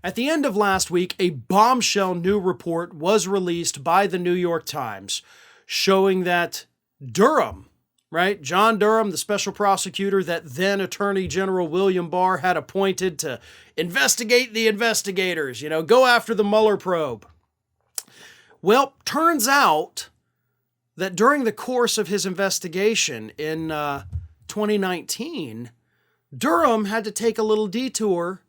At the end of last week, a bombshell new report was released by the New York Times showing that Durham, right? John Durham, the special prosecutor that then Attorney General William Barr had appointed to investigate the investigators, go after the Mueller probe. Well, turns out that during the course of his investigation in 2019, Durham had to take a little detour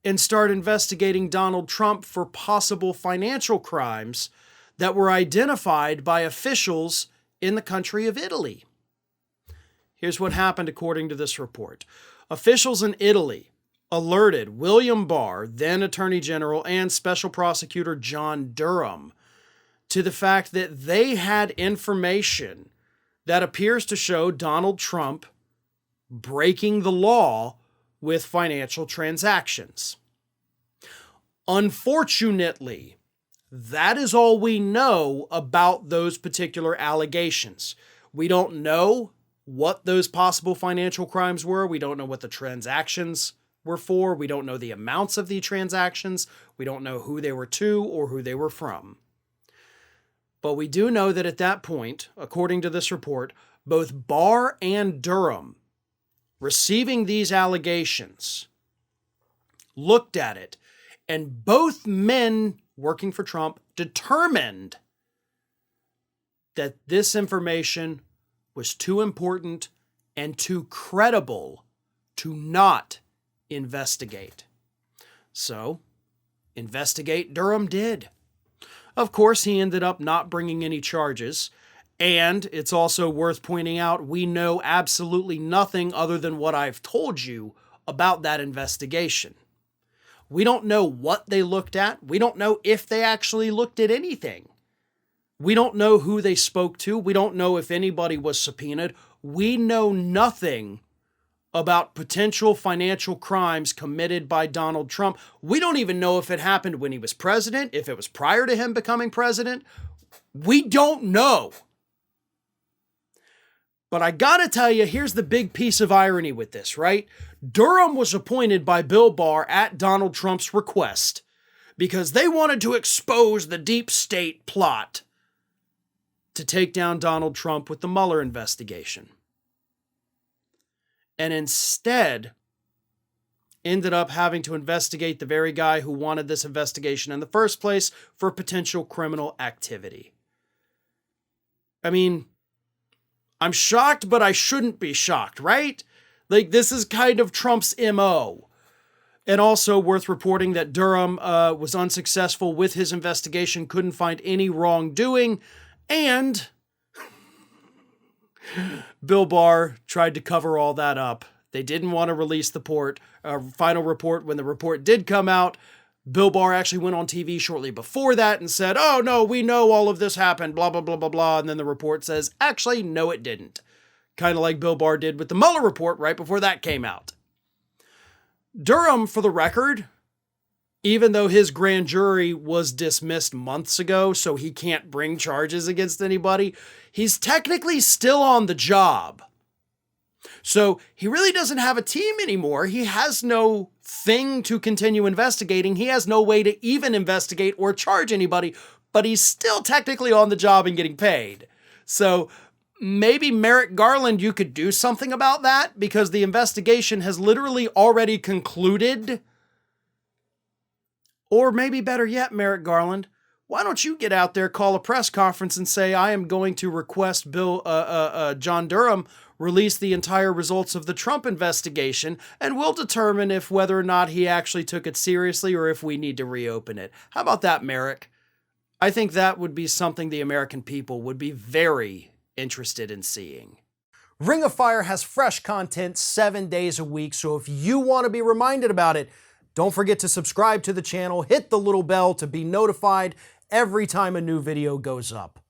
and start investigating Donald Trump for possible financial crimes that were identified by officials in the country of Italy. Here's what happened according to this report. Officials in Italy alerted William Barr, then Attorney General, and Special Prosecutor John Durham to the fact that they had information that appears to show Donald Trump breaking the law with financial transactions. Unfortunately, that is all we know about those particular allegations. We don't know what those possible financial crimes were. We don't know what the transactions were for. We don't know the amounts of the transactions. We don't know who they were to or who they were from. But we do know that at that point, according to this report, both Barr and Durham, receiving these allegations, looked at it, and both men working for Trump determined that this information was too important and too credible to not investigate. So, investigate Durham did. Of course, he ended up not bringing any charges. And it's also worth pointing out, we know absolutely nothing other than what I've told you about that investigation. We don't know what they looked at. We don't know if they actually looked at anything. We don't know who they spoke to. We don't know if anybody was subpoenaed. We know nothing about potential financial crimes committed by Donald Trump. We don't even know if it happened when he was president, if it was prior to him becoming president. We don't know. But I gotta tell you, here's the big piece of irony with this, right? Durham was appointed by Bill Barr at Donald Trump's request because they wanted to expose the deep state plot to take down Donald Trump with the Mueller investigation. And instead, ended up having to investigate the very guy who wanted this investigation in the first place for potential criminal activity. I mean, I'm shocked, but I shouldn't be shocked, right? Like, this is kind of Trump's MO. And also worth reporting that Durham was unsuccessful with his investigation, couldn't find any wrongdoing, and Bill Barr tried to cover all that up. They didn't want to release the final report. When the report did come out, Bill Barr actually went on TV shortly before that and said, oh, no, we know all of this happened, blah, blah, blah, blah, blah. And then the report says, actually, no, it didn't. Kind of like Bill Barr did with the Mueller report right before that came out. Durham, for the record, even though his grand jury was dismissed months ago, so he can't bring charges against anybody, he's technically still on the job. So he really doesn't have a team anymore. He has no thing to continue investigating. He has no way to even investigate or charge anybody, but he's still technically on the job and getting paid. So maybe Merrick Garland, you could do something about that because the investigation has literally already concluded. Or maybe better yet, Merrick Garland, why don't you get out there, call a press conference and say, I am going to request John Durham release the entire results of the Trump investigation, and we'll determine if whether or not he actually took it seriously or if we need to reopen it. How about that, Merrick? I think that would be something the American people would be very interested in seeing. Ring of Fire has fresh content 7 days a week, so if you want to be reminded about it, don't forget to subscribe to the channel, hit the little bell to be notified every time a new video goes up.